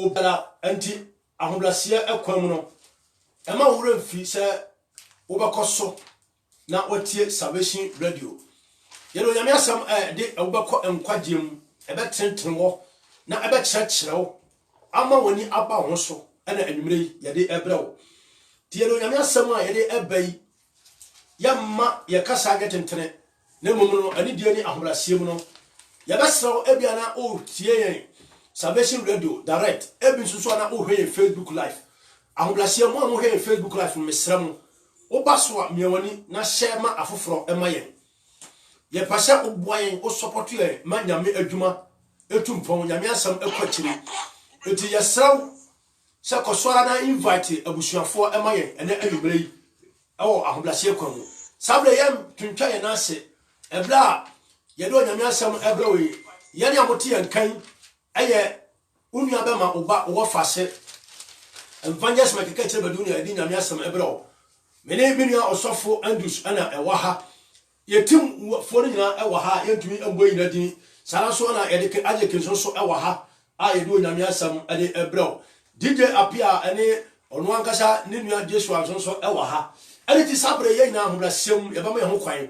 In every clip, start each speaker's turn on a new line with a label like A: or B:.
A: obala anti ahobrasia ekwam no ema wura mfi se obakoso na otie Salvation Radio yelo nyame asam de obakọ enkwagiem ebe tenten wo na ebe kyerɛkyerɛw ama woni aba ho so ena anwumre yede ebrew tie yelo nyame asam a yede ebai yamma yakasa getentene na momuno ani die ni ahobrasia mu no yabasraw ebia na o tie yen Salvation Radio direct ebi nso so na o hwe Facebook live ahobrasia mo mo hwe Facebook live mesram obaso a miewani na share ma afoforo emayen ye pasha oboyen o support ye ma nyame adwuma etumpon nyame asam ekwachiri eti yesraw se kosora na invite abusuafo emayen ene anwubrei ewo ahobrasia kwamu sabre yam twintwa ye na ase ebla ye do nyame asam ebrewe ye ne amote yankan eye unia be ma oba wo fase evangelist makeka chebe dunia edi nyame asam ebrewo mene binia osofo Andrews ana ewaha yetim fo nyina ewaha yentumi ambo nyina din sara so na yedeke ajeke so ewaha a yedo nyame asam ade ebrewo DJ apia ene ono ankasa ne nua Jesu so ewaha ene ti sabre ye nyina ahobrasem ye ba me ho kwan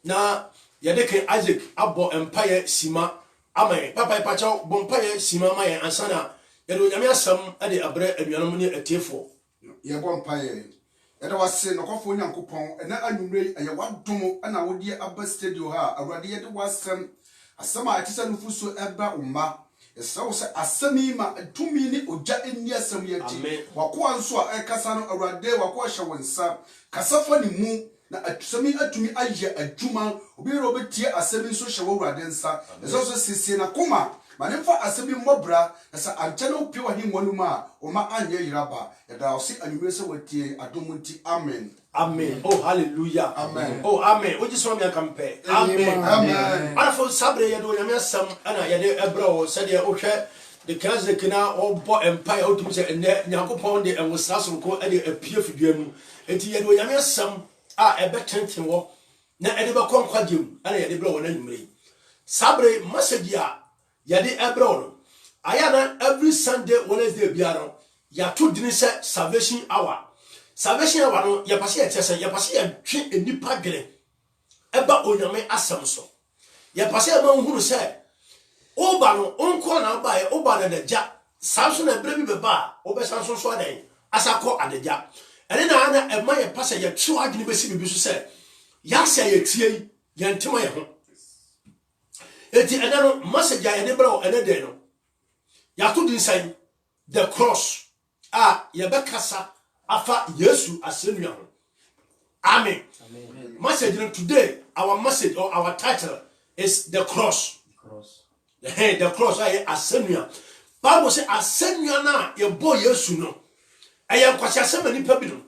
A: na yedeke Isaac abo empire sima amay papa pacha bompaye sima maye ansana yedo nyame asam ade abre anuanom ne atiefo
B: ye bompaye eda wase nokofo nyankopon ena anwumre aye wadom ana wodi aba studio ha awrade ye de wasem asama atisa nufuso eba umma esawo se asami ma tumi ni oja eni asam ye ti wakoa nso a ekasa no awrade wakoa hye wonsa kasafa ni mu na atusami atumi aye adwuma obiro betie asami nso hye awrade nsa esawo sisi na koma manimfa asami mbobra esa antena opi wa hinwanuma oma anye yiraba yada osi anwure se watie adomunti amen
A: amen oh hallelujah
B: amen
A: oh amen oji so me akampe amen
B: amen
A: arafo sabre yedo nyame asam ana yede ebro se de ohwe de kaze kina obo empire otum se ene nyankopon de enwosaso ko ade apie fiduamu enti yedo nyame asam a ebetenten wo na ede be konkwagem ana yede bro wona nwumre sabre message a yade ebro ayana every Sunday Wednesday biaro ya to dini se Salvation hour no ya pase ya tese ya pase ya twe enipa gere eba onyame asem so ya pase ya ma nhuru se oba no onko na ba ye oba na daja samso na bre bi beba obesan so so adan asakọ adaja ene na ana ema ya pase ya twe adwene besi bibi so se ya se ya tie ya ntema ye ho eti ene no message ya ne bra ene de no ya to din sai the cross ya bekasa afa Yesu asenua ho amen amen message today our message or our title is the cross the cross ay asenua Bible say asenua na ye bo Yesu no aya nkwasiasem ani pa bi no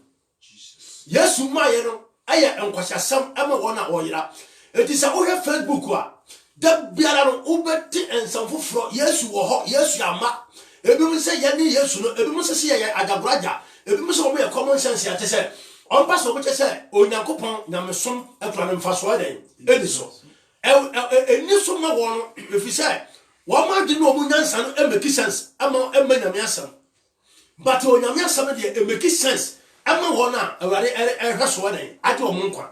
A: Yesu ma ye no aya nkwasiasem ama wona oyira eti sa wo Facebook a da biara no ubeti ensanfoforo Yesu wo ho Yesu ama ebi mu se ye ni Yesu no ebi mu se ye agagoraja ebi mu se o me common sense ya te se on pass o be se onyankopon nyamesom akura ne mfaso adan edi so eni so ma wo no efi se wo ma di no mu nyansa no e make sense ama nyame asam but onyame asam de e make sense ama wo na aware hweso adan ade o mu nkwa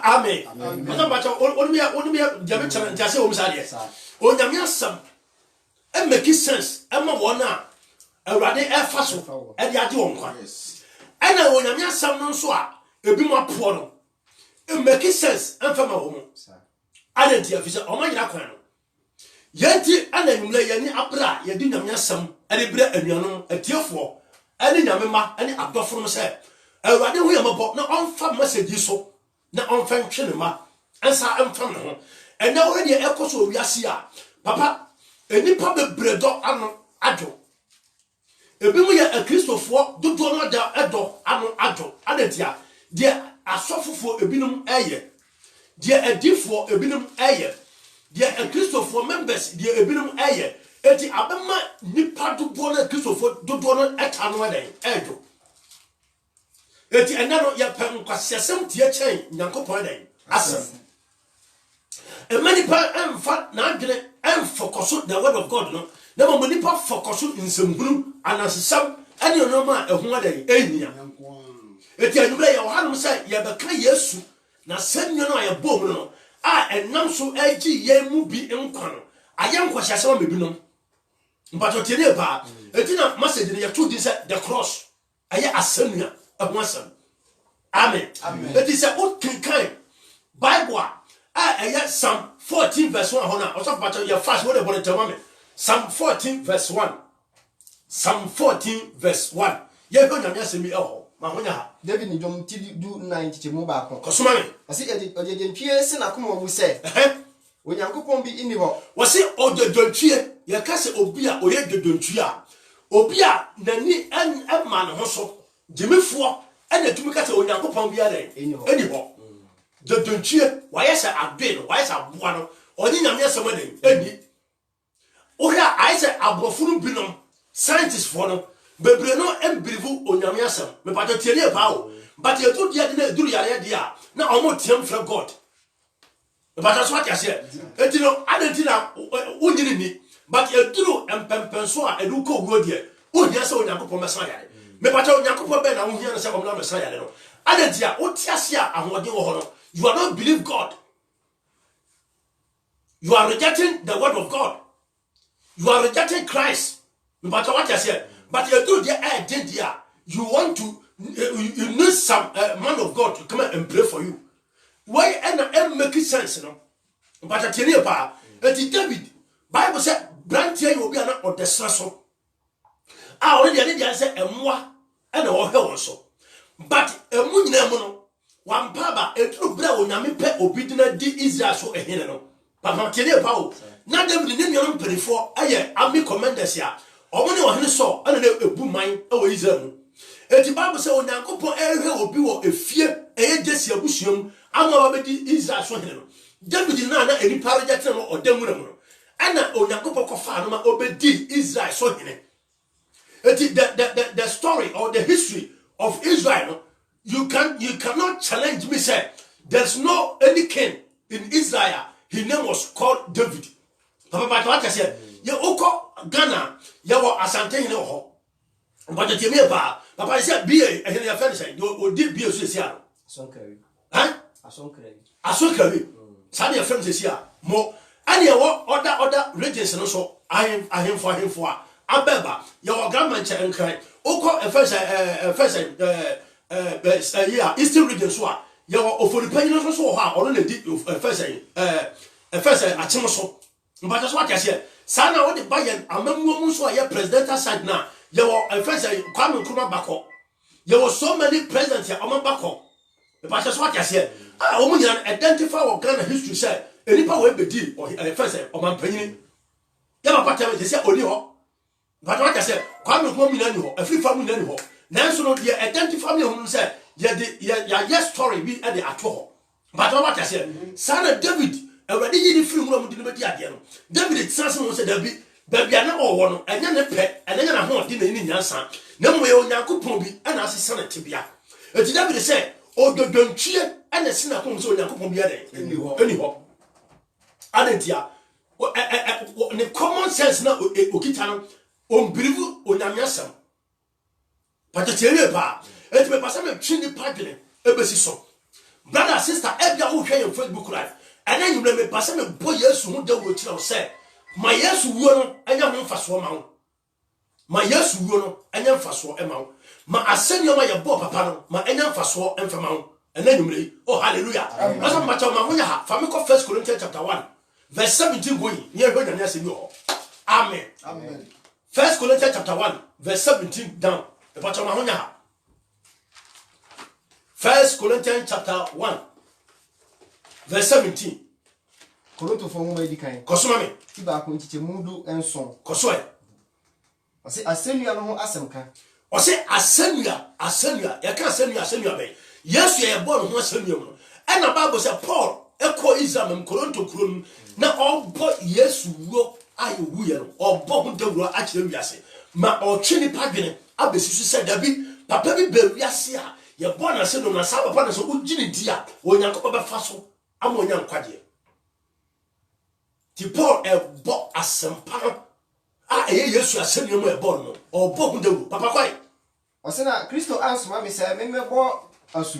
A: amen amen bacha onimi jabe chana ntase o msade onyame asam e make sense ama wo na awrade faso e de ade wo nkwa ana onyame asam no so a ebi mo apo no e make sense emfa ma wo mo adenti afisa o ma yira kwan no yenti ana nwumle yani abra ye di nyame asam ade bra anuanom atiefo ane nyame ma ane adofo no se awrade ho yamabo na onfa message so na onfa twene ma ansa amfa no ho ena wo de ekoso wiase a papa enipa bebredo ano adwo ebi mu ya kristofo dodo no da edo ano adwo adentia de asofofo ebinum eye de adifo ebinum eye de kristofo members de ebinum eye eti abema nipa dodo na kristofo dodo no eta no adan edo eti enano ya pem kwasesem tie chen nyankopon adan asem e many pa emfa na adwene emfokoso the word of God no na mo nipa focus nsɛmhunu anasesam ɛne onoma ɛho adan ɛnyia eti anwura yɛ ɔhanom sɛ yɛbɛka Yesu na sɛnyo no ayɛ bom no a ɛnam so agyi yɛn mu bi nkwa no ayɛ nkwahyɛsɛm mebinom mpato tiene ba eti na message ne yɛto di sɛ the cross ayɛ asɛnnua ɛho asɛm amen eti sɛ o kinkan Bible a ɛyɛ Psalm 14 verse 1 hona also pato yɛ fast wo de bɔ tell me Psalm 14 verse 1 Psalm 14 verse 1 yɛ hɔ nyame asɛm bi ɛhɔ ma honya ha
C: David ni dom ti du 9 chiche mu ba ko
A: kosoma me
C: ase odedentwie se na koma mu se onyankopɔn bi inni hɔ
A: wɔse odedentwie yɛ ka se obi a oyɛ dedentwie a obi a nani ɛma ne ho so gyemefoɔ ɛna tumi ka se onyankopɔn bi ada ɛni hɔ dedentwie wɔyɛ sɛ abe no wɔyɛ sɛ aboa no ɔnye nyame asɛm ada ɛni wohɛ ayɛ sɛ aborɔfo no binom scientists for no bebre no embirivu onyame asɛm me pato tiene ba o but yɛdu dia de na eduru yare dia na ɔmo tiam fra God me pato so atiase enti no adenti na wonyini ni but yɛduru empempenso a edu ko wuo die wohia sɛ onyankopɔn mɛsa yare me pato onyankopɔn bɛ na wohia no sɛ ɔmo na mɛsa yare no adenti a wotiase a ahoɔden wɔ hɔ no you are not believe God, you are rejecting the word of God, you are rejecting Christ me pato what you say. But you do the idea you want to you need some man of God to come and pray for you. Why and make sense, no? But I tell you about it. David Bible said, "Brand here will be an or the sasso." I already did answer and moi and all her also. But a moon one paba a true brown yami pe obedient di Israel so a hino. But I tell you about not them the name before I am commanders here. Omoni wo hene so ana na ebu man e Israel. Eti Bible say onyankopon ehwe obi wo efie eye Jesse abusuam ama ba bedi Israel so hene no. David na eni parage tene no odamu no. Ana onyankopon kofa no ma obedi Israel so hene. Eti the story or the history of Israel no, you cannot challenge me say there's no any king in Israel his name was called David. Papa what I say ye oko Ghana yawo asante hene ho but the me ba papa say be hene ya fere say o di be so sia
C: asonkari asonkari sa de fere say sia mo ani yawo other regions no so ahemfo a abeba yawo government enkran oko first eastern region so a yawo oforipanyin no so ho a ono na di first achim so but that's what I say. Sana what the Bayern amamu so a presidential side na you were first Kwame Nkrumah bako. There were so many presidents here on bako. But that's what I say. Ah, woman identify what Ghana history say. Any power be deal or first or man penny. Yama pattern they say only ho. But what I say, Kwame Nkrumah minani ho, a free family minani ho. Nanso no they identify me who say yes story be at the atwo. But what I say, Sana David already you free room to the media. David Sanson said, Baby, I know one, and then a pet, and then I want in the Yansan. No way on Yakupombi, and as his son at Tibia. It's David said, oh, don't cheer, and the sinner comes on Yakupombi, anyhow. Adentia, the common sense now, Okitano, on Brivu, on Yamyasam. But the terrier bar, it may pass a chini pardon, a basiso. Brother, sister, Edgar, who came on Facebook Live. And then you may pass a boy, yes, who don't go to say, my yes, who will, and I'm fast one. My yes, who will, and I'm fast one amount. My ascend your my bob papa, my enam fast one and from mount. And then you may, oh, hallelujah. As a matter of my Famiko 1 Corinthians chapter 1, verse 17 going, near when yes, you know. Amen. Amen. 1 Corinthians chapter 1, verse 17 down. The bottom of my 1 Corinthians chapter 1. Verse 17. Korinto fo mo edi kan.
A: Kosoma me.
C: Ti ba ko nchiche mudu enson.
A: Kosoe.
C: Ose asenua no ho asem kan.
A: Ose asenua. Ya ka asenua be. Yesu ye bo no ho asenua mu. E na Bible say Paul eko Israel m Korinto kurom na obo Yesu wo aye wuye no. Obo ho dawuro a kire wiase. Ma o twini padwene abesisu se dabi papa bi ba wiase a ye bo na se no na sa papa na so ugini dia onyankopɔ be fa so amonya nkwaje ti Paul bo asempa
C: yesu asemi mo e born no obo hu dawu papa kwai
D: osena Kristo ansoma me say me mebo asu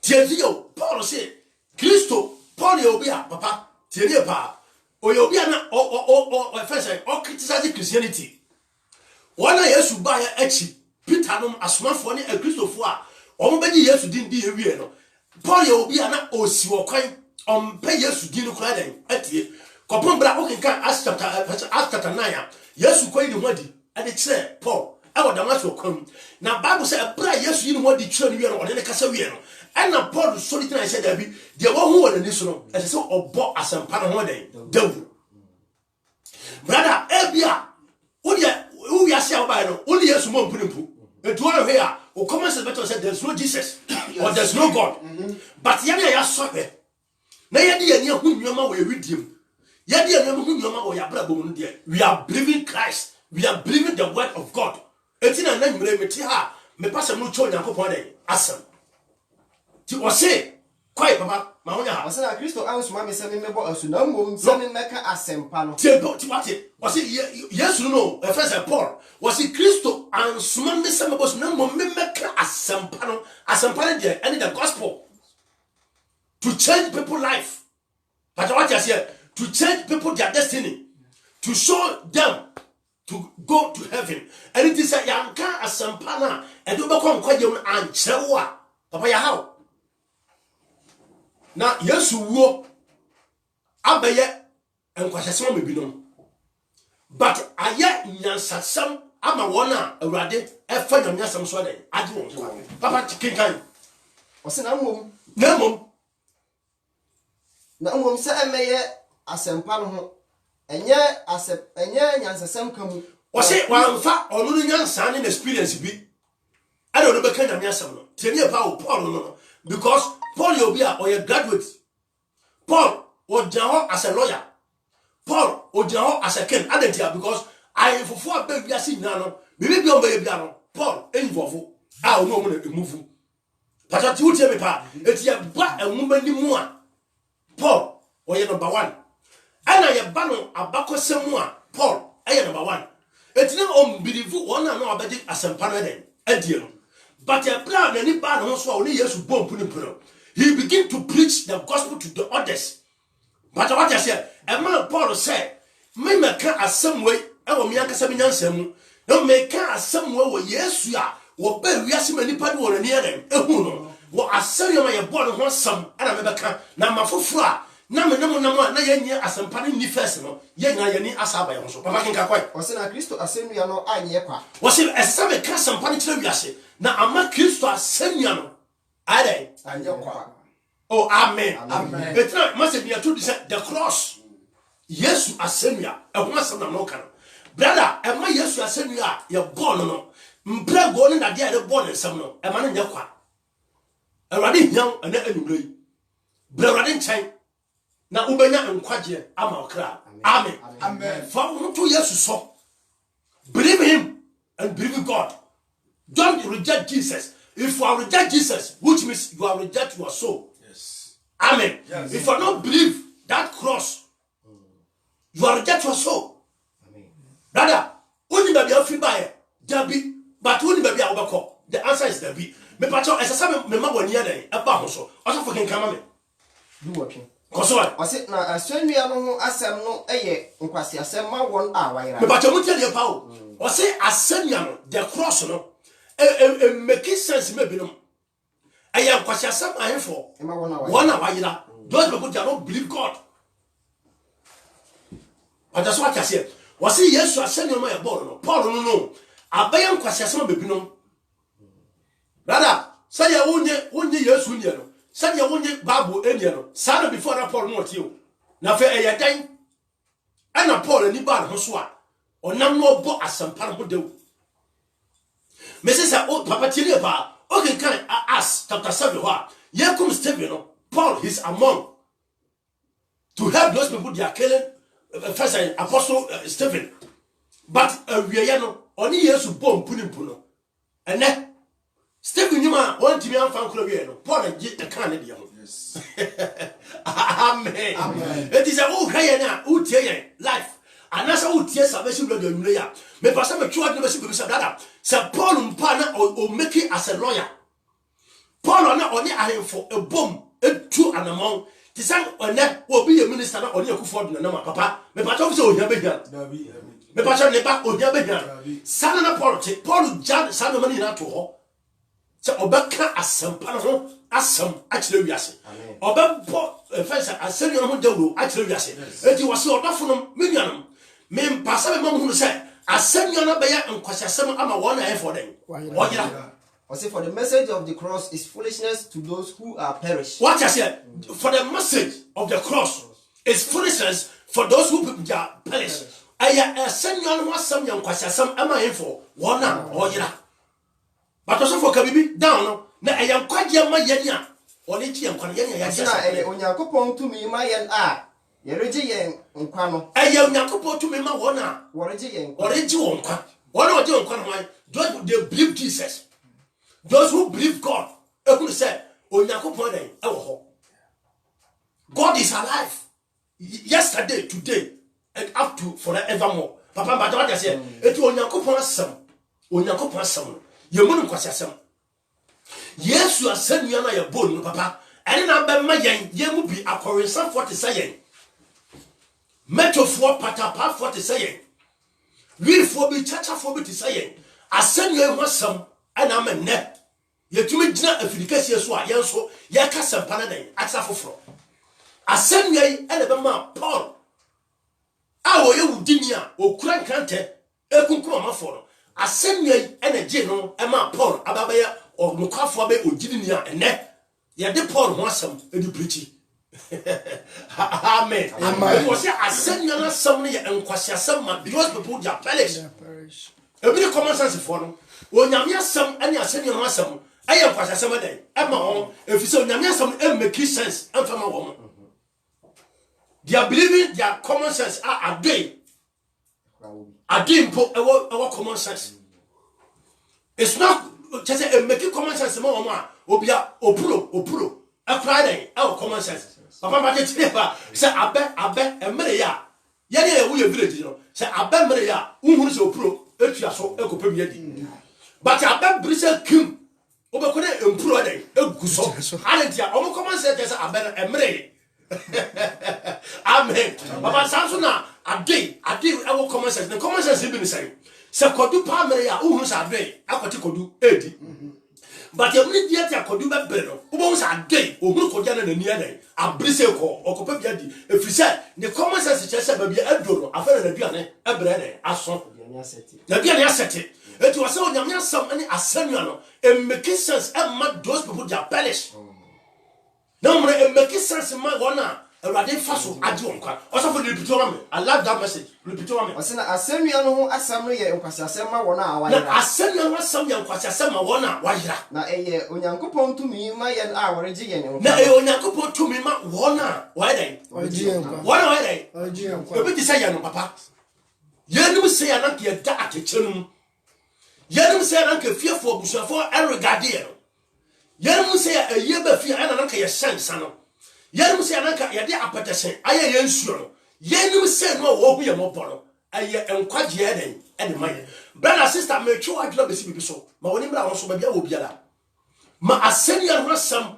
C: tiezio Paul say Kristo Paul ye obi a papa tieri pa o ye obi a na o first o criticize Christianity wana yesu ba ya achi Peter no asomafo ne Kristofo a omo beji yesu din di ewie no Paul ye obi a na osi wo kwan ompe yesu din no kra den atie kopon bra o kenka Acts chapter 9 yesu kwai ni hodi ade kire Paul awo Damascus okwan na Bible say bra yesu yi ni hodi kire no wie no ode ne kasa wie no na Paul solid na say da bi de wo hu wona ni so no ese so obo asampa no ho den dawu brother ebia wo dia wo ya say oba no wo yesu mo mpunipu etu ora he a o common sense better say there's no Jesus or there's no God but ya ya so he na ya de ya hu nyoma wo ewidiem ya de ya hu nyoma wo ya bra bom no de we are believing Christ, we are believing the word of God etina na nwure meti ha me pasam no cho Nyankopon den asem ti o say kwai papa ma honya ha
D: osena Kristo ansoma me say me mebo asu na mmom say me meka asempa no
C: ti wate o say yesu no first Paul was it Kristo ansoma me say mebo na mmom me meka asempa no there and the gospel to change people's life. But what you say, to change people their destiny, to show them to go to heaven. And it is a yanka asampana and do become quite young and chewa. Papa ya how? Now yesu wo abeye and kwasasema mebinom. But aye nyansasam ama wona awrade efa nyamyasam so den ade won. Papa kinkan.
D: osena mmom
C: Na mom
D: na mmom say emeye asempa no ho enye nyansasam kamu
C: o say wanfa onu no nyansa ne experience bi ade ono beka nyamyasam no tieni pa o Paul no because Paul you be a graduate. Paul ojaho as a lawyer. Paul ojaho as a king adentia because I for baby asi na no bibi bi on be bia no Paul envofo a ono mo na move pata ti wutie me pa etia ba enwuma ni mu a Paul oye number 1 ana ye ba no abakosem a Paul aye number 1 etina on believe one na no abedi asempa no den adie no but a plan ani ba no so a oni Yesu bompu ni pro he begin to preach the gospel to the others. But what I said, a man Paul said, me meka asem we e wo me ankasa me nyansam mu no meka asem we wo Yesu a wo ba wiase manipa de wo na ne dem ehu no wo asem ma ye bo no ho sam ana me beka na mafoforo a na me namo na ye nyi asempa ne ni first no ye nya ye ni asaba ye ho so papa kinka kwai
D: osena Kristo asenu ya no anye kwa
C: wo se esame ka asempa ne kire wiase na ama Kristo asem ya no ade
D: anye kwa.
C: Oh, amen.
D: Amen.
C: It's not message me to the cross. Yesu asemia. E ho asem na no kan. Brother, e ma Yesu asemia ye born no. Mpre go no na dia de born nsem no. E ma no nya kwa. Awurade hian ana anumre yi. Brother nchen na ubenya nkwaje ama okra. Amen.
B: Amen.
C: For who to Yesu so. Believe him and believe in God. Don't reject Jesus. If you reject Jesus, which means you are reject your soul. Amen. Yes. If you don't believe that cross, you are reject your soul.
D: Amen.
C: Brother, only baby of by Debbie, but only baby Obako. The answer is Debbie. Me pacho as a seven member near the about so. Also fucking come
D: Do working.
C: Koso.
D: I said na asenu ya no asem no eye nkwasi asem ma won a waira.
C: Me pacho mutia de pawo. O say asenya no the cross no make sense maybe no. I am kwasi asem ahefo. One awayira. Those people that don't believe God. But that's what I said. Was he yes to ascend your my born? No, Paul no. Abayam kwasi asem baby no. Brother, say ya wonye yes wonye no. Say ya wonye Bible enya no. Say before that Paul no tio. Na fe eya dan. Ana Paul ni ba no so a. Onam no bo asempa no dew. Mrs. Papa Tilia ba. Okay, can ask chapter 7 where here comes Stephen, no? Paul is among to help those people they are killing first apostle Stephen. But we are no only years to bomb puno. And then Stephen you man want to be on fan club no Paul and get the Canadian. Yes. Amen. Amen. It is a oh hey na life. anasa wo tie salvation blood onwure ya me pasa me twa de be se brother se Paul mpa na o make it as a lawyer Paul na oni ahemfo ebom etu anamon ti san one obi ye minister na oni akufo do na ma papa me pasa wo se ohia behia me pasa ne ba ohia behia sana na Paul jan sana mani na to ho se obeka asempa no asem akire wiase obempo fensa asem no ho dawro akire wiase enti wose odafo no menuanam me mpasa be mam hunu se asem no be ya nkwasiasem ama wona e for den ogira
D: I say, for the message of the cross is foolishness to those who are perished.
C: What I said, for the message of the cross is foolishness for those who are perished. I send you on some young question, some am I in for one or yet. But also for Kabibi down, now I am quite young, my yenya, or Nichi and Konya.
D: Onyankopon to me, my and ah, Yerigi yen unquano.
C: I am Yankopo to me, my one,
D: Warigi yen,
C: or did you on one or two on those they believe Jesus. Those who believe God, who say, God is alive. Yesterday, today, and up to forevermore. Papa, but what I say, it will Onyankopon some. You wouldn't question some. Yes, you are sending your bone, Papa. And then I'm my young, you will be a correction for the saying. Metaphor, patapa for the saying. Real for me, chacha for me to saying. I send you some. And I'm a net. You to me, Africasia swa, Yanso, Yakasa Panade, Axafofro. I send ye Alabama, Paul. Our you dinia, or Crank Cante, Ekunkuma for. I send ye energy no, Emma Paul, Ababaya, or Mukafabe, or Gidinia, and net. Ya de Paul wants some, and you pretty. Amen. Amen. Was I send you some and Quasia some, because people are palace. Every common sense for them. When Yamia some and you send your some, I am quite a summer day. I'm my own. If you say Yamia some, and make sense, and from a woman. They are believing their common sense are a day. I didn't put our common sense. It's not just a making common sense more, Obia, Opuro, a Friday, our common sense. Papa, say, I bet, and Maria. Yeah, we are village, you know. Say, I bet Maria, who is Opuro. But I bet Brisel Kim Obakone improve a guso. Alentia, Omo common sense, I bet a mray. Amen. But Samsona, a day, our common sense. The common sense is saying, Sakodu Pamaria, who knows a day, I could do 80. But you need yet a could do better. Who wants a day, or who could get a near day, a Brisel or Copapiadi. If you said the common sense is just a baby, a door, a fellow, a bread, a song. The Bian asset it was so young some any assembly and make sense and make those people their palace. No, and make sense in my one. A radiant faso, I do also for the repeat. I love that message. Repeat. I
D: said, assembly assembly and Quasasema one hour.
C: Assembly was some young Quasasema 1 hour.
D: Now, a Onyankopon to me, my and our Regian.
C: Now, Onyankopon to me, 1 hour. Why they? 1 hour. A bit say, Papa. Yanum say an uncle dark chum. Yanum say an uncle fear for Bushafo and Regadier. Yanum say a year before and an uncle your son, son. Yanum say an uncle your dear appetition. I am sure. Yanum say no war be a moporo. I am quite yedden and my brother sister may show I love the city so. My one also may be a wobiala. Ma ascenian was some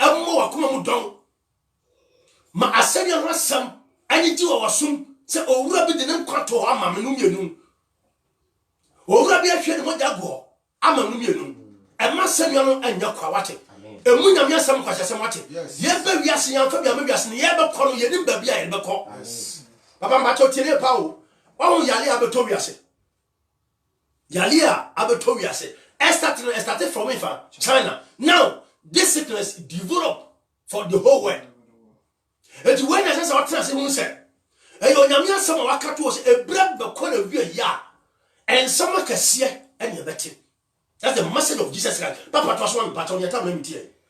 C: and more come down. Ma ascenian was some and you do our soon. Say, oh, Rabbi didn't quite to Amanumianum. Oh, Rabbi, I should want that go. Amanumianum. And my son, and your quawati. And when I'm your son, because I'm watching. Yes, baby, I see young Fabia, maybe I see never call you, baby, I ever call. Papa Mato Tine Pau. Oh, Yali Abatoria. Yalia Abatoria said, I started from China. Now, this sickness developed for the whole world. And when I said, what said, Eyo nyamia sama wakati was a bread bakona via ya and some can see and you bet. That's the message of Jesus Christ. Papa was one part on your time.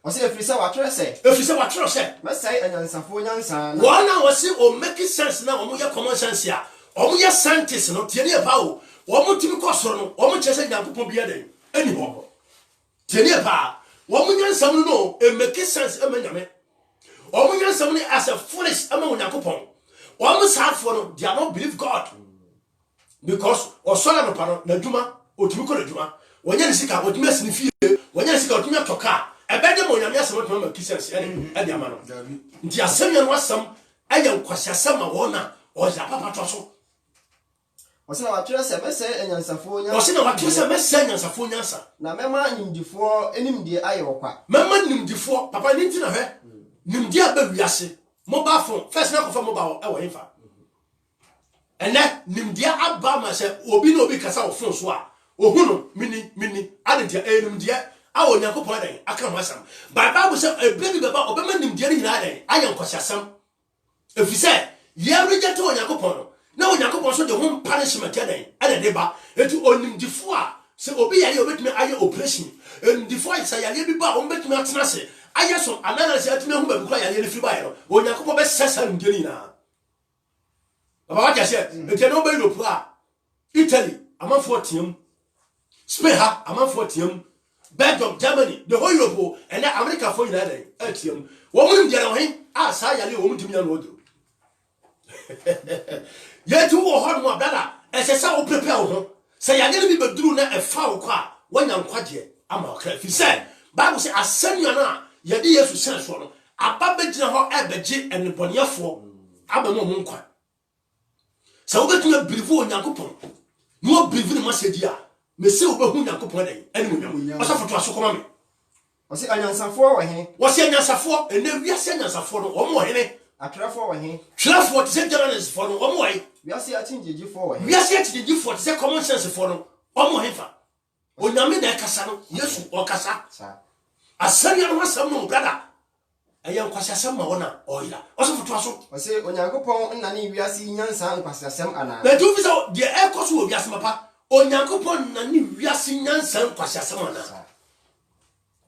D: I say, if you say what I say,
C: if you say what I say,
D: let's say, and Safonian son.
C: 1 hour say, or making sense now, or your common sense here, or your scientists, not Tiania Pau, or Mutimikoson, or much as a young people be anymore. Tiania Pa, woman, some know, and making sense, a man, or when somebody as a foolish among Yakupon. Almost half for them, they are not believe God. because osola no pano na dwuma otumi ko na dwuma wonya ne sika otumi asini fie wonya ne sika otumi atoka ebede mo nyame asem otumi ma kisens ede ama no nti asem ya no asem aya nkwasi asem ma wona o ja papa to so
D: Osina watwere se mese enyansafo nya.
C: Osina watwere se mese enyansafo nyansa.
D: Na mema nimdifo enimdie aye okwa.
C: Mema nimdifo papa ni ntina hwe. Nimdie aba wiase. Mobile phone first na ko fa mobile e wo hinfa. Ene nimdie aba ma se obi na obi kasa wo phone so a ohunu mini adentia enimdie a onyankopon den aka ho asam. Bible say ebebi beba obema nimdie ni nyina den aye nkwasi asam. Efise ye reject onyankopon no. Na onyankopon so de home punishment den ade de ba etu onimdifo a se obi yare obetumi aye operation onimdifo a se yare bi ba obetumi atena se aye so anana se atumi hu ba bi kwa yare fi ba yero onyankopon be sesa nimdie ni na baba wa kase ete no be Europe a Italy amanfo tiam Spain ha amanfo tiam Belgium Germany the whole Europe and America for United tiam wo mu nimdie na wo hin a sa yare wo mu timi na odro yetu wo ho no brother esesa wo prepare wo say yagere bi beduru na efa wo kwa wanya nkwade ama okra fi say Bible say asenu na yede Yesu sen so no aba begina ho ebeje enibonefo aba mo nkwa say wo betuna believe onyankopon no believe ni message a me say wo behu onyankopon den enimunyam osafoto asokoma me
D: Osi anyansafo wo he
C: wosi anyansafo ene wiase anyansafo no wo mo he
D: Atrafo wo he
C: Trafo te se journalist for no wo mo he
D: wiase atinjeji fo wo he
C: wiase atinjeji fo te se common sense for no wo mo he fa onyame na kasa no Yesu o kasa asari no asam no brother ayan kwasi asam ma wona oila osofoto aso
D: Osi onyankopon nna ne wiase nyansa nkwasi asem ana
C: na tu fi so de e koso wo wiase mapa onyankopon nna ne wiase nyansa nkwasi asem ana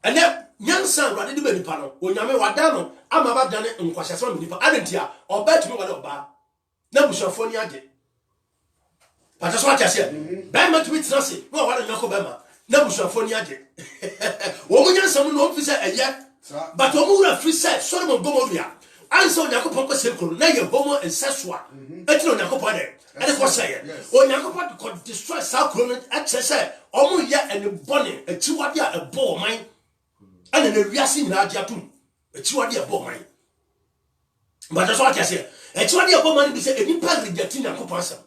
C: ene nyansa rade de be nipa no onyame wada no ama ba dane nkwasi asem nipa adentia oba tumi wale oba na busuafo ni age pata so ati ase ba ma tumi trase no wale nyako ba ma na busuafo ni age wo mu nyansa mu no fi se eye but wo mu ra fi se Solomon Gomorrah anso nyakopon ko se kro na ye homo ensesua etino nyakopon de ene ko se ye o nyakopon ko destroy sa kro no atse omo ye ene bone etiwade a ebo man ene na wiase nyina ade atum etiwade ebo man but so ati ase etiwade ebo man bi se enipa reject nyakopon asem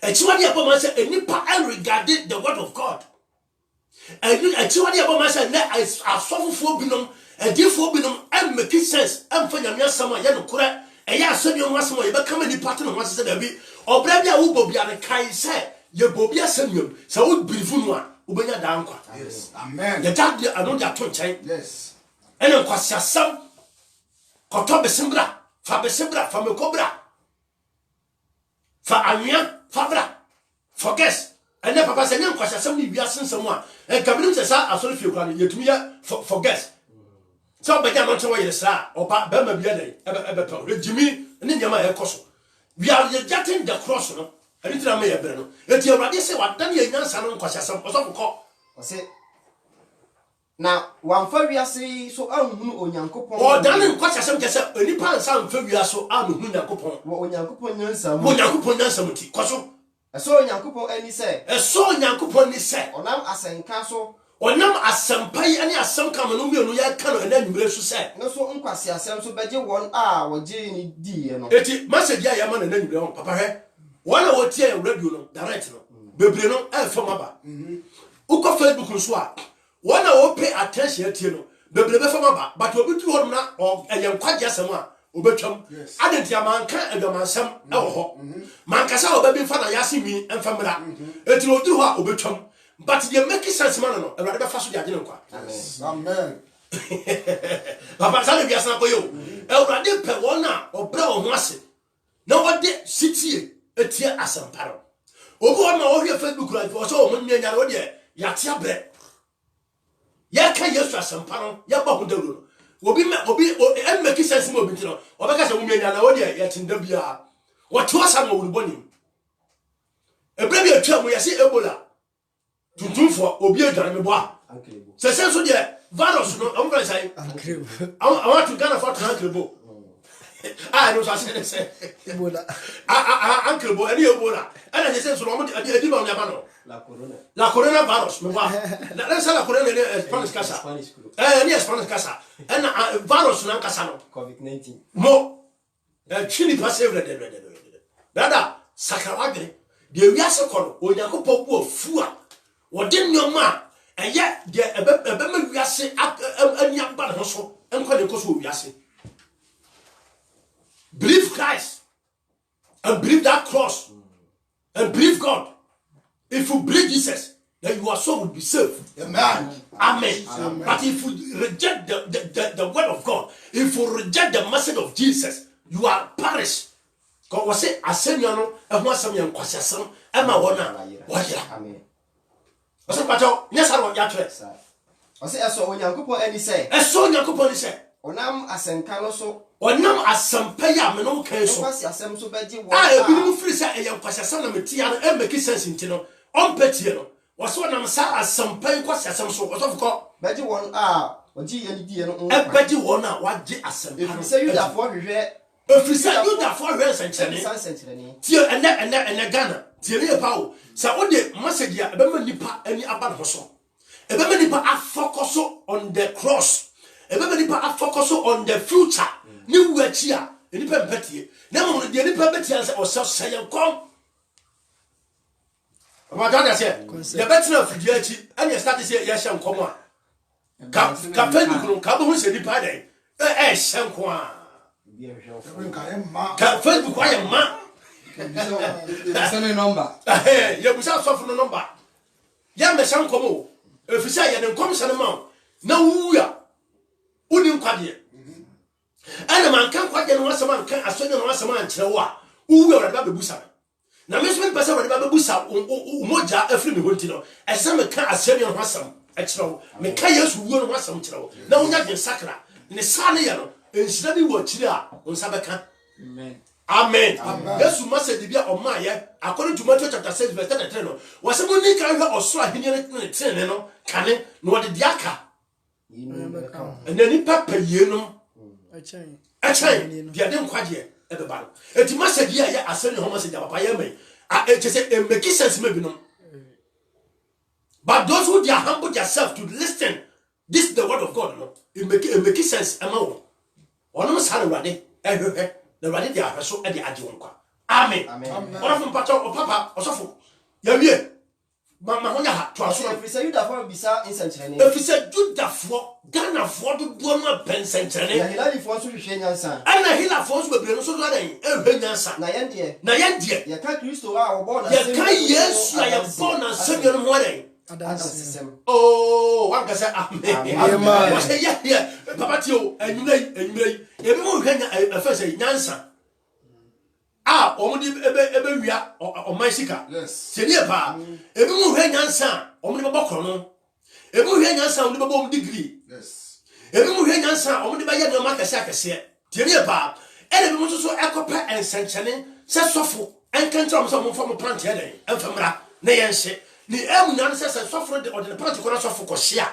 C: etiwade ebo man se enipa regard the word of God etiwade ebo man se na asofofo binom edifo binom am make sense am fa nyame asem a ye no kora eya asemi o asem a ye be kama ni pattern o asem da bi obra bia wo bobia ne kai se ye bobia asem se wo believe no a ubenya da nkwa
B: Yes. Amen.
C: ye dad I don't that to nchen
B: Yes.
C: ene kwasi asem koto besembra fa mekobra fa anya fa bra forget ene papa se nyan kwasi asem ni wiase nsem a kabinu se sa asori fie kwa no yetumi ya forget so be jam nto wayere sa oba be ma bia den ebe pa regimi ne nyama e koso we are rejecting the cross no eni tira me ye bre no eti awrade se wadan ye nyansa no nkwasi asem osofo
D: Osi na wamfa wiase so anhunu onyankopon
C: o dan nkwasi asem kese eni pa nsa mfa wiaso anuhu nyankopon
D: wo onyankopon nyansa mu
C: onyankopon nyansa muti koso
D: eso onyankopon ani se
C: eso onyankopon ni se
D: onam asenka so
C: onam asampai ani asam kam no mienu ya ka no ena nwure so se
D: no so nkwasi asem so beje won a woje ni die no
C: eti message ya ma na nwure on papa he wona wotie radio no direct no bebre no e fam aba uko Facebook nso a wona wo pay attention atie no bebre be fam aba but obi tu hom na eye nkwaje asem a obetwam adentia manka edwamansam e wo ho manka sa obabi fa na yase mi emfamra eti oduru ho a obetwam but the make sense man no everybody be fa so dia gene nkwa
B: Amen.
C: papa sa le biasa ko yo everybody pe wona obra wo ho ase na wode city etie asamparo obi wona wo hwe Facebook live wo so wo nya nya wo de ya tia bre ya ka Yesu asamparo ya ba ho dawuro obi en make sense mo bi tino obeka se wo nya nya na wo de ya tinda bia wo to asa no wo boni ebra bi atwa mo ya se Ebola tuntumfo obi adwane me boa se se so de virus no am fa sai I want to Ghana for trankrebo Ah, no, I said,
E: Ebola.
C: Uncle Boy, any Ebola. And I said, so I'm going to do on La coronavirus, me va. Let's say la corona Spanish casa. Yes, Spanish casa. And virus nan casa no.
D: COVID-19.
C: Mo. Chini passe de. Dada, sakrawagre. De wiase kono, onyankopɔ bu afua. Wo de nyoma, ɛyɛ de ɛbɛma wiase anya ba no so. Ɛnkɔ de koso wiase. Believe Christ and believe that cross and believe God. If you believe Jesus, then your soul will be saved.
B: Amen.
C: Amen. But if you reject the word of God, if you reject the message of Jesus, you are perished. God was say, "Asenyano, and one some young kwasiasam, Emma wana, wajira."
D: Amen.
C: I said, "Pacho, yes, I want yatre."
D: I say, "So when Yankopo any say,
C: I saw Yankupon say,
D: Onam asenkano so,
C: or now as some paya meno keso.
D: kwasi asem so beji wo."
C: I believe free say a young kwasiasam na metiano, and make sense in tino. On petiano. Was one of some pay kwasiasam so was of course.
D: Beji won oji ye di no.
C: A betty one now, what did asem.
D: If you say you da for hwehwe,
C: If you say you that for real century.
D: century.
C: Tia and Ghana, Tia Pao, so what the message ya, Ebema Nipa, any about Hosso. Ebema Nipa a focus on the cross. Ebema Nipa a focus on the future. New word here, any petty. Never the any petty or self say, come. What I said, the better of Fujiachi, and you start to say, yes, come on. Captain, Cabo said the party. Shankwa. Facebook, why a man?
E: Send a number.
C: You was out for the number. Young Messan Como, if you say, and come some amount. No, we are. Wouldn't quite yet. And a man can't quite get once a man, can't as soon as a man, Chihuahua, who are about the Busa. Now, Miss Person about the Busa, Moja, a free Huntino, as some can't ascend on Hassam, extra, Mekayas who won't want some trouble. Now, not in Sakra, in the Sunny yellow. Instead of what Chila on Sabaka. Amen. Yes, you must say the beer of Maya, according to Matthew chapter 6, verse 10, was a money carrier or swahili ten, canning, nor the diaka. And then he papa, you know, a chain, the Adam Quadia at the battle. It must say, yeah, I send you home as a Yapayame. I just say, and make sense, maybe no. But those who are humble yourself to listen, this is the word of God, no, it make sense, among. Ono sare wade ehwehwe na wade dia hweso e dia age wonkwa amen ono fun pato o papa osofo ya wie mama honya ha to aso
D: If you say you da for bisa insenkyerene.
C: if you say juda fo Ghana fo do bo no pensenkyerene
D: Ya hilali fo so hwehwe nyansa.
C: ana hila fo so bebre no so do adan ehwe nyansa
D: Na yen
C: de
D: ya ka Kristo a obo na
C: ya ka Yesu a ya bo na semyo no ho adan
D: Adam.
C: oh one can say amen what say yeah papa tio enwumrei ebi mo hwanya afese nyansa ah omudi ebe wia o maisika
B: Yes.
C: sedie pa ebi mo hwanya nyansa omudi bobokro no ebi mo hwanya nyansa omudi bobom degree
B: Yes.
C: ebi mo hwanya nyansa omudi ba ye no makase akase sedie pa ebi mo so ekopa ensenchene se sofo enkantra mo so mo fo plant here den enfamra na yenhye ni emu nyan se sofo de ordinary plant ko na sofo ko hia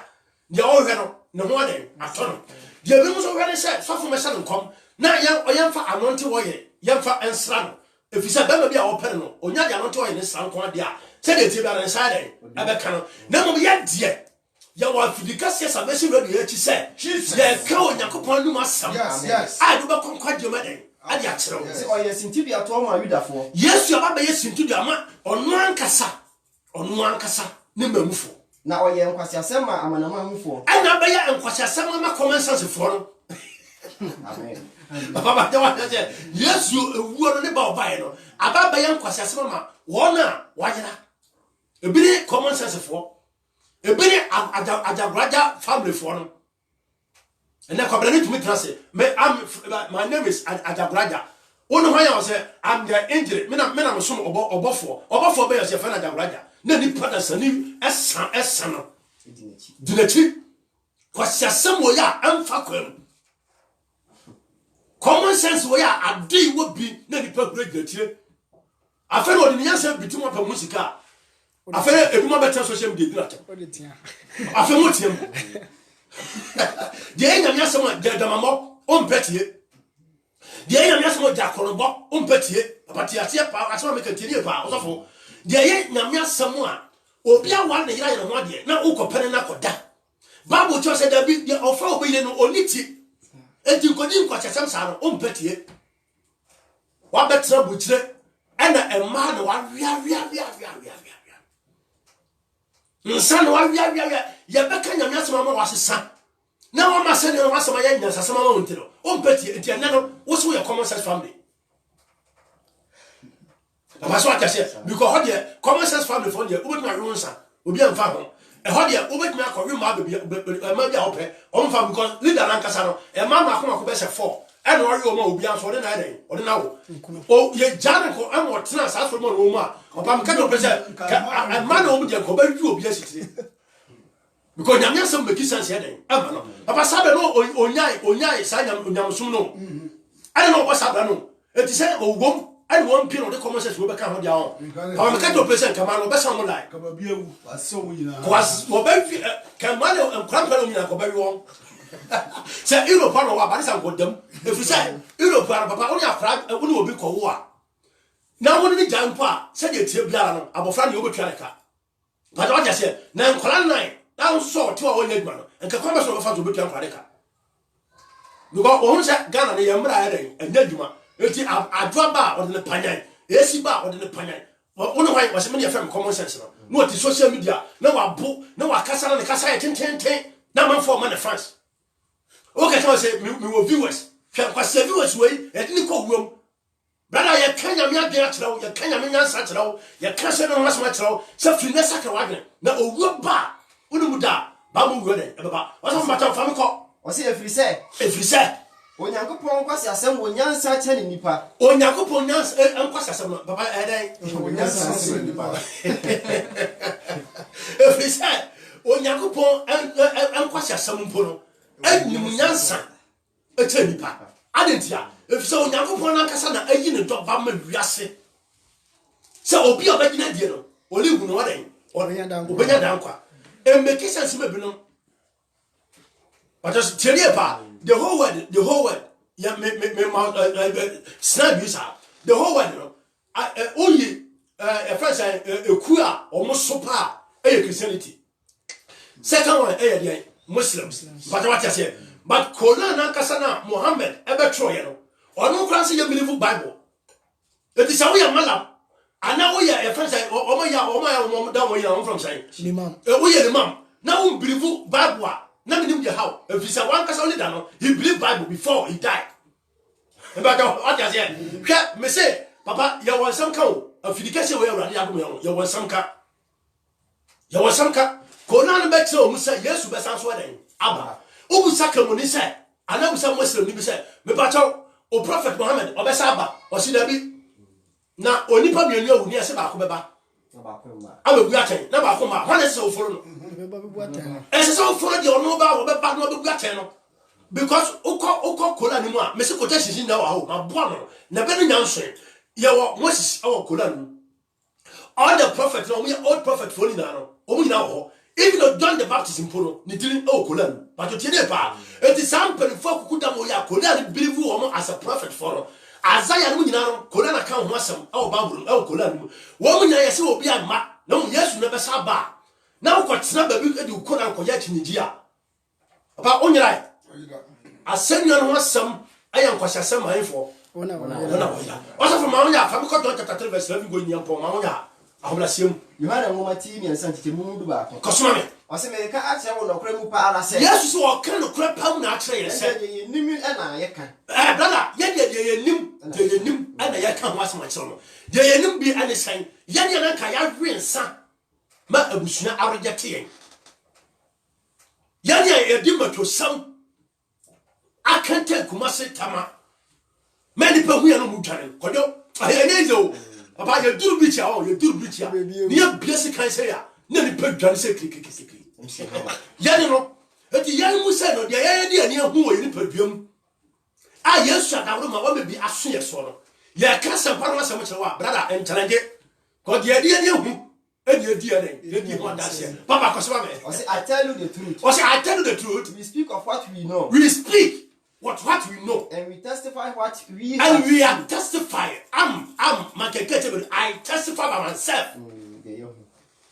C: de o hwe no ne ho den atono de ebi mo so hwe se sofo me se nkom na ya oyamfa anonte wo ye yamfa ensra no efisa bema bia wo pere no onya de anonte wo ye ne san ko de a se de ti bia ne sa den abeka no na mo ye de ya wa fidika se salvation radio ye chi se ye ka Onyankopon nu masam
B: Yes.
C: a do be konkwa de ma den ade a kire wo
D: Se oye sinti bia to ma Yuda fo.
C: Yesu ababa ye sintu de ama ono ankasa ne mamufo
D: Na oye nkwasi asem ma amanama mufo.
C: ana ba ya enkwasha asem ma common sense for no
D: Amen.
C: Baba de wa say Yesu ewuo no ne ba obae no ababa ya enkwasha asem ma wona wajira ebiri common sense for ebiri ajagraja family for no and na kwabra ne tumi trase my name is ajagraja ono hwan ya say I'm the injury me na so obofo be ya say fa na ajagraja na ni pada sani esa no dinachi kwasya samo ya amfa kwam common sense wo ya adi wo bi na ni pa gratire afere odi nyansa bitu mo pa musika afere eduma beta social media dina cha afere mo tiem de enya nyansa mo de damamo on petie dia ya nyame asem ja kolombo ompatie apatie pa asem make tie pa osofo dia ya nyame asem a obi awa ne yira yere ho ade na ukopene na koda Bible cho say David dia ofa obile no oniti enti nkodi nkwachasem sa no ompatie wa betra buchire ena emma na wa wia nsan wa wia ya beka nyame asem ma wa sesa na wa masene na wa asem ya nyansa asem ma wontiro ompatie enti ena no wo so your common sense family Papa so atase because how the common sense family for there obetuma runsa obi amfa ho e how there obetuma akọ ma ma bia ope omfa because leader na nkasa no e ma ma akọ be se 4 and ori o ma obi anso de na den ode na wo o ye jana ko am o tena sa so mo no mu a opa me ka do pese ka ma na o mu de ko ba wi obi asitire because nyamya some make sense here den ama no papa sabe no onyai sa nyamsum no ade no bossa bra no eti se ogom I want people to come says we become down. How am I present Camano Besson like? Was Camano and Crampano very wrong. Say Europe, but it's good them. If you say Europe, Papa only a crab, and will be called war. Now, one of the giant part said you tip down about Franny over Tranica. But what I said, now Colan now saw 2 hour late man, and Cacomas of a fan to become Tranica. Because once that gun and the Yamra and Neduma. Eti adwaba odene panyan esi ba odene panyan wono hwan wase me FM common sense no oti social media na wabo na wakasa na kasa ye tenten na man for man France okay so say me wo viewers hwa kwase viewers wey e dini ko wuom brother ye kanya me adwen akyerɛw ye kanya me nyansa akyerɛw ye kase no haso akyerɛw se firi na sakra wadwen na owuo ba wono mu da ba mu wuo den e baba wase mata fa me ko
D: wase efiri se Onyankopon kwasi asem wonyansa cha ne nipa.
C: Onyankopon nyansa kwasi asem no papa edai.
B: Wonyansa cha ne nipa.
C: Efisa Onyankopon kwasi asem mpo no. Enim nyansa cha nipa. Adentia efisa Onyankopon na kasa na ayi ne doba ma wiase. Se obi obagina die no, oli hu no wadan. Obenya dan kwa. Make sense me bi no. But just tell you pa the whole world yeah me snap you sir the whole world you know only first ekua almost super Christianity second one the Muslims but what you say but Quran na kasana Muhammad ebe tro ye no onu kran say you believe Bible it is how you malam ana wo ya first omo ya from say
E: imam
C: wo ya imam na wo believe Bible na minim je how if he say one case only that no he believe Bible before he died but what you say hwe me say papa you want some ka afidikase we awrade agom you want some ka Quran be tell o mu say Yesu be san so den aba obu saka mo ni say ana bu say Muslim ni be say me ba chaw o prophet Muhammad obesa aba o si dabi na onipa mienu awu ni ase ba ko beba na ba ko ma abebu achen na ba ko ma hwane se oforo no ese so oforo de ono ba wo beba no abebu achen no because uko kola ni mu a me se ko tesi na wa ho ma boa no na be no nyanso ye wo Moses awo kola no all the prophets no we old prophet for ni na no o mu na wo even though John the Baptist in Polo ni didn't kola no but you tell pa it is sample for kukuda mo ya kola ni believe wo as a prophet for Azaya no nyina no kola na kan ho asem awo Bible awo kola no wo mu nyina yesi obi amma na wo Yesu na be sa ba na wo kwatena ba bi edi kola ko ya kinijia papa onyira asenya no asem ayan kwasasem manfo ona wasa for ma onya fa bi ko don chapter 3 verse 11 go nyampo ma onya aholasem
D: Yohana ngoma ti mi ansa tete mu du ba ko
C: kosoma me
D: wase me ka akyere wo nokra mu pa ara se
C: Yesu so o kan nokra pa mu na akyere ye se
D: nimi na ye kan
C: brother ye nim ana ye kan ho asem akyere no ye nim bi ane san ye na ka ya hwensa ma abusuna arejete yen ye di mato sam akante kuma se tama many people who are not mutane kodo ayenezo papa ye duru bichi a ye duru bichi a ni ye biesi kan se ya na ni pedwan se kiki yen no eti yen mu se no de ye de ani hu wo ni pedwam a Yesu adawro ma wa me bi aso ye so no ye ka se pa no se mo kire wa brother en challenge ko de ye ani hu edi edi ho adase papa ko se ba me
D: I tell you the truth
C: I tell you the truth
D: we speak of what we know
C: we speak what we know.
D: And we testify what we
C: And we
D: have
C: are testifying. I testify by myself.
D: seen.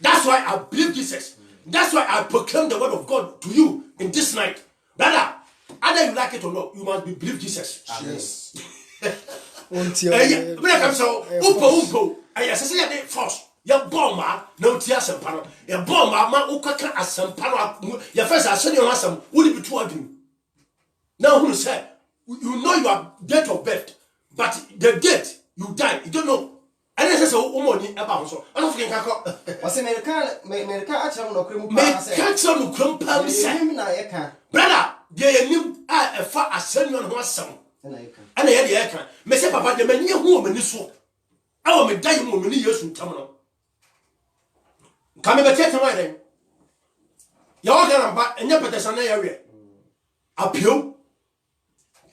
C: That's why I believe Jesus. That's why I proclaim the word of God to you in this night. Brother, either you like it or not, you must believe Jesus.
B: Yes.
C: Umpo. I say ya force. Ya bomba no tia sempano. Ya bomba ma ukaka asempano. Ya first aseni on asem. Would be too adu. Now who say you know your date of birth, but the date you die, you don't know. And I say money about so. I don't think I got.
D: Was America actually no criminal?
C: Me can't tell no crumpa say. Brother, they knew a far ascend on one son. And I had the air. Me say papa the many woman is so. I will me die more many years from Tamano. Come and take my name. You're going back and you're better area. Appeal.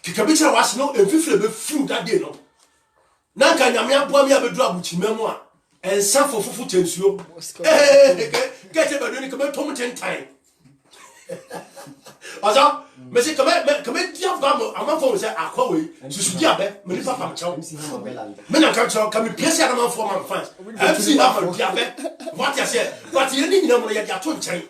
C: Kikabicha was no and fifty food that day no. Nanka nyame aboa me abedu abuchimemu a ensa fofufu tensuo get e baduni kama tom tentan aza me se kama dia bamo amafo se akwawe susudi abe me ni papa mchaw me na ka chaw kama piese amafo man fans MC na ma dia abe what you say but you ni nyina mo ya dia to nchan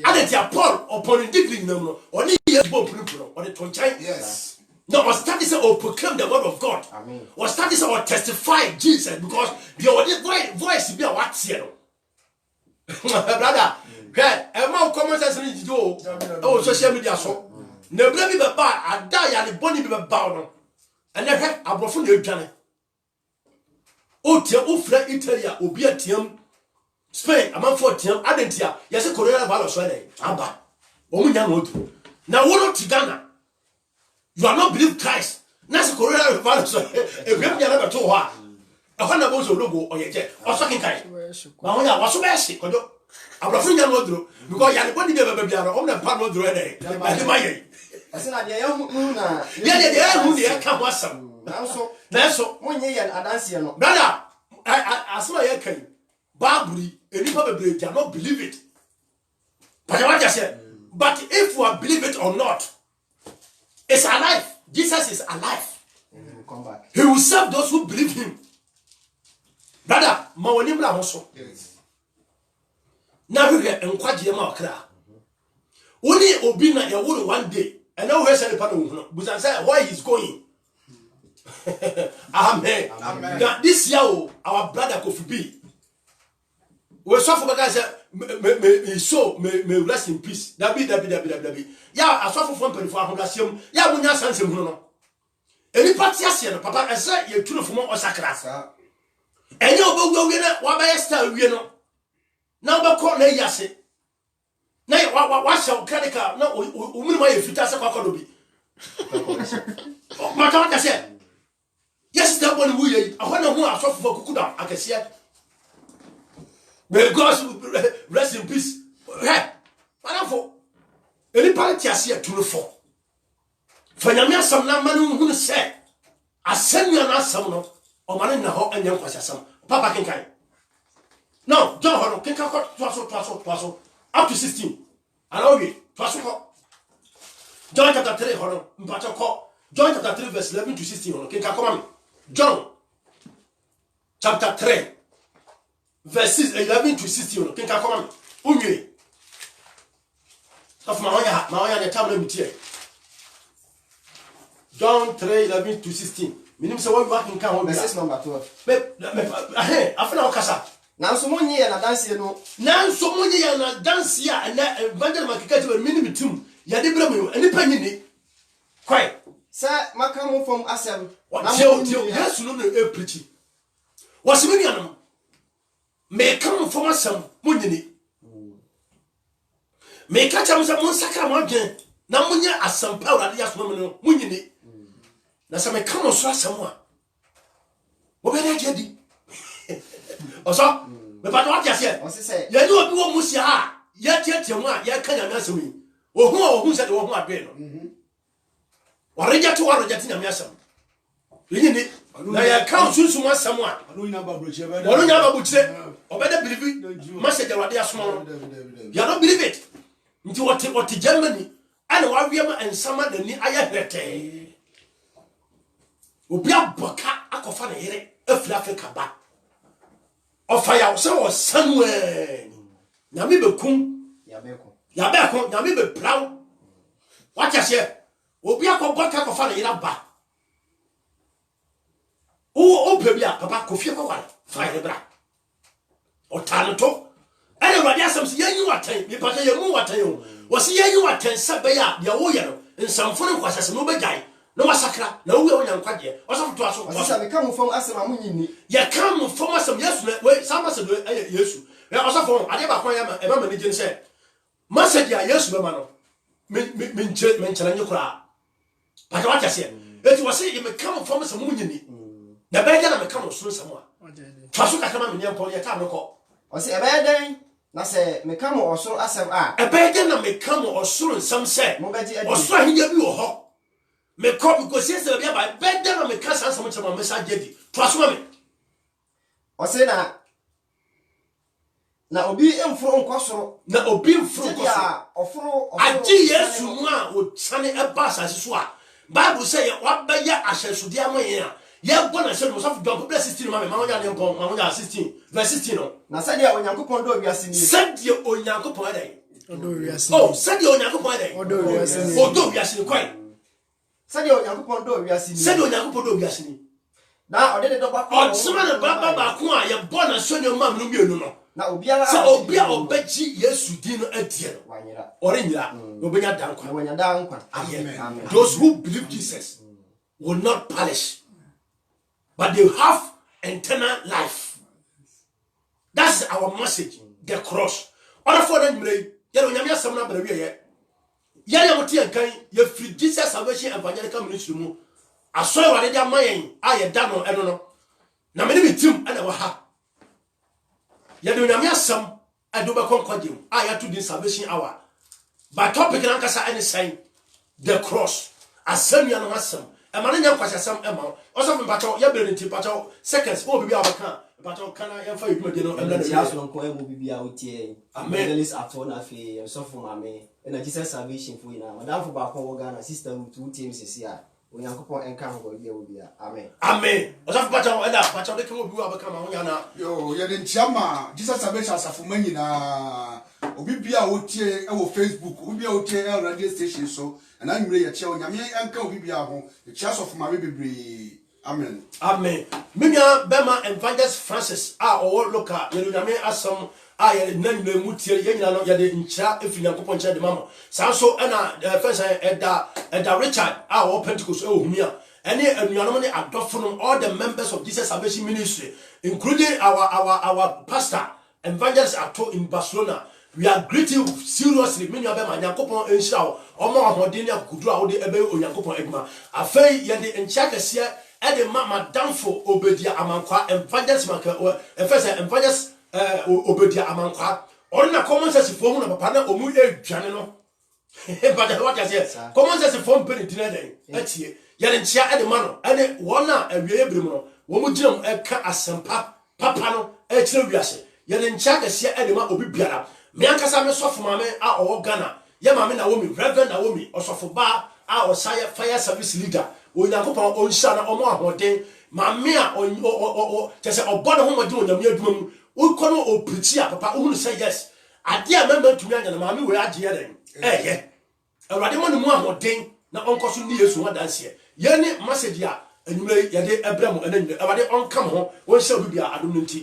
C: adentia Paul upon degree nyina mo oni ye bo pruno oni to nchan.
B: Yes.
C: No, was that is or proclaim the word of God.
D: Amen.
C: Was that is or testify Jesus because your voice be a what's here. Brother, amount common sense need to do. Oh, social media so. No blame me bad. I die and the body be bound. And then head I brought from the journey. Oh, tell Ufra Italia, Obi a Tiam, Spain, a man for Tiam, Adentia, yes, a Korea Valos, Abba. Omunyam. Now, what to Ghana? You are not believe Christ. Nasa Korea Valos, a great never to her. A hundred bones of logo or your jet or sucking kind. Now, I was so basic. I brought from your because you had a body never be on the panel already.
D: I said, I don't know.
C: Yeah, who they come was some. That's so
D: 1 year and I dance no.
C: Brother, I saw a can. Barbary, and you probably cannot believe it. But what I said, but if we believe it or not, it's alive. Jesus is alive.
D: Come back.
C: He will serve those who believe him. Brother, Mawanimla also. Now we get encouraged Makra. Only Obina ya would one day, and now we're saying, but I said, why he's going. Amen. Now, this year, our brother Kofi B. We suffer because may rest in peace. That yeah, I suffer from 2400. Yeah, we not sense him. No, any party as papa, I said, you're too from us a class. And you go get what by a style, you know. Now, but call me Yassi. Now, what shall Kanika? No, we might if you touch a cockalobi. But I said, yes, that one we I wonder who I suffer for Kukuda. I can see it. May God rest in peace. Hey, what for? Any party I see a 24. For Yamia some man who said, I send you an answer or man in the hall and young some. Papa can kind. No, John Horn can cut twasso up to 16. And all you, twasso. John chapter 3, Horn, but John chapter 3, verse 11 to 16. Can come John chapter 3. Verses 11 to 16. Can come on. Unye. Of my the time here. John 3, 11 to 16. Meaning so what you can count.
D: Verses number 12.
C: I found Casa.
D: Now, so 1 year and I dance no.
C: Now, so many and I dance here and that Vandal Makaka minimum tomb. Yadibram, any penny. Quite.
D: Sir, Macamo from Assam.
C: What yes, no, pretty. What's the may come from us some money. May catch us a monsacre margin. Now, when you are some power at the woman, winning. Now, some may come on someone. What can I get? Or so, but what you said, you know, you almost ya, yet, ya can't answer me. Or who said, oh, my brain. Or ready to order Jatina Massam. You now, you can't choose someone. I don't know about or better believe it. Must say there are small. You don't believe it. Into what Germany ana wa wiam ensama dani aya hrete obi aboka akofa na yere afri Africa ba ofa ya se wo sanwe nyame bekum ya beko nyame be praw wacha se obi akoboka akofa na yere ba o pebia papa kofie kwala fa yere bra o tanto ana wadi asam se yanyi watan mi pata yemu watan yo wasi yanyi watan sabe ya wo ye no nsamfo ne kwasase no begai no masakra na wo ya nkwade oso to aso
D: wasa me kam fom asem amunyini
C: ya kam fom asem yesu na we sama se do yesu ya oso fom ade ba kon ya ma e ma mani gin se message ya yesu be ma no men chala nyukura pa ka se eti wasi me kam fom asem amunyini na be na me kam so nsam a faso ka kama me nyampo ya ka me ko
D: wasi ebe den na se me kam osoro asem a
C: ebe na me kam osoro nsam se
D: mo beji
C: osoro ahinya bi wo ho me come because yes be ba better na me ka san some chama message di to aso me
D: o se na obi emfuro nkosoro
C: na obi mfuro nkosoro
D: ofuro
C: agi yesu mu a o chane e ba asase so a bible say wa ba ya ahyesude amoye a ye bona se mo so John 16 ma wonya ne mpon ma wonya 16 verse 16 no
D: na se dia onyankopon do wiase ni
C: se dia onyankopon adai
E: Odo wiase.
C: oh se dia onyankopon adai
E: Odo wiase.
C: odo wiase ni kwai
D: se dia onyankopon do wiase ni
C: se dia onyankopon do wiase ni
D: na ode de do ba
C: o tsema na ba ko a ye bona so ne ma no mienu no
D: na obiara
C: sa obia obeji yesu din no adie no
D: wanyira
C: orinyira obenya dankwa
D: na wanya da nkwa
C: amen those who believe Jesus will not perish but they have eternal life. That's our message, the cross. Other for them yero nyame asem na bere wiye ye moti enkan ye free Jesus Salvation Evangelical Ministry mu aso e wade dia mayen aye da no eno no na me ni tim ana wa ha ye do nyame asem ado be konkwajem aya to the salvation hour but topic na nkasa any sign the cross asem ya no asem e ma nya kwasha asem e ma oso me pato ye bere nti pato seconds o bibi abaka pato kana ye fa yeduma de no
D: na Jesus no ko e mo bibi a otie evangelist ato na fe so for mame na Jesus Salvation for ina madam for ba ko wo Ghana sister two teams sisi a onyankopon enka ho bia wo bia amen
C: amen oso pato e da pato de kemo bibi abaka ma wonya na
B: yo ye de ntiama Jesus Salvation asafo manyina obi bia wotie e wo Facebook obi bia wotie e radio station so na nwure ye chia onyame enka obi bia ho ye chia so for mame bebre amen
C: amen minya bema Evangelist Francis a o loka ye nyame asam a ye nanwe mutie ye nyina no ye de nchira efi Nyankopon nchira de mama sanso na first eda Richard a o Pentecost e ohumia ene anuanom ne adofo all the members of Jesus Salvation Ministry including our pastor Evangelist Ato in Barcelona. We are greeting seriously minya bema Nyankopon enhira o ma hodin ne akudura wo de ebe Onyankopon eduma afei ye de nchira kese ede mama danfo obedia amankwa Evangelist maka first Evangelist obedia amankwa onna common sense form na papa na omu edwane no but what you say common sense form pe ni den atie ye nchia ede ma no ene wona awie ebrim no wo mu ginam eka asempa papa no e kire wiase ye nchia kase ede ma obi biara me ankasa me sofo mame a owo Ghana ye mame na wo mi reverend na wo mi osofo ba a osaya fire service leader Onyankopon onhia na omo ahoden mame a tese obodo ho mode onyame aduma mu ukono oprichi a papa uhunu say yes ade a member tumi anya na mame we agye den ye awrade mo ne mu ahoden na onkoso ndi Yesu wadanse ye ne message a enyumre ye de ebra mo ananyumre awrade onkam ho won hye obi bia adom nti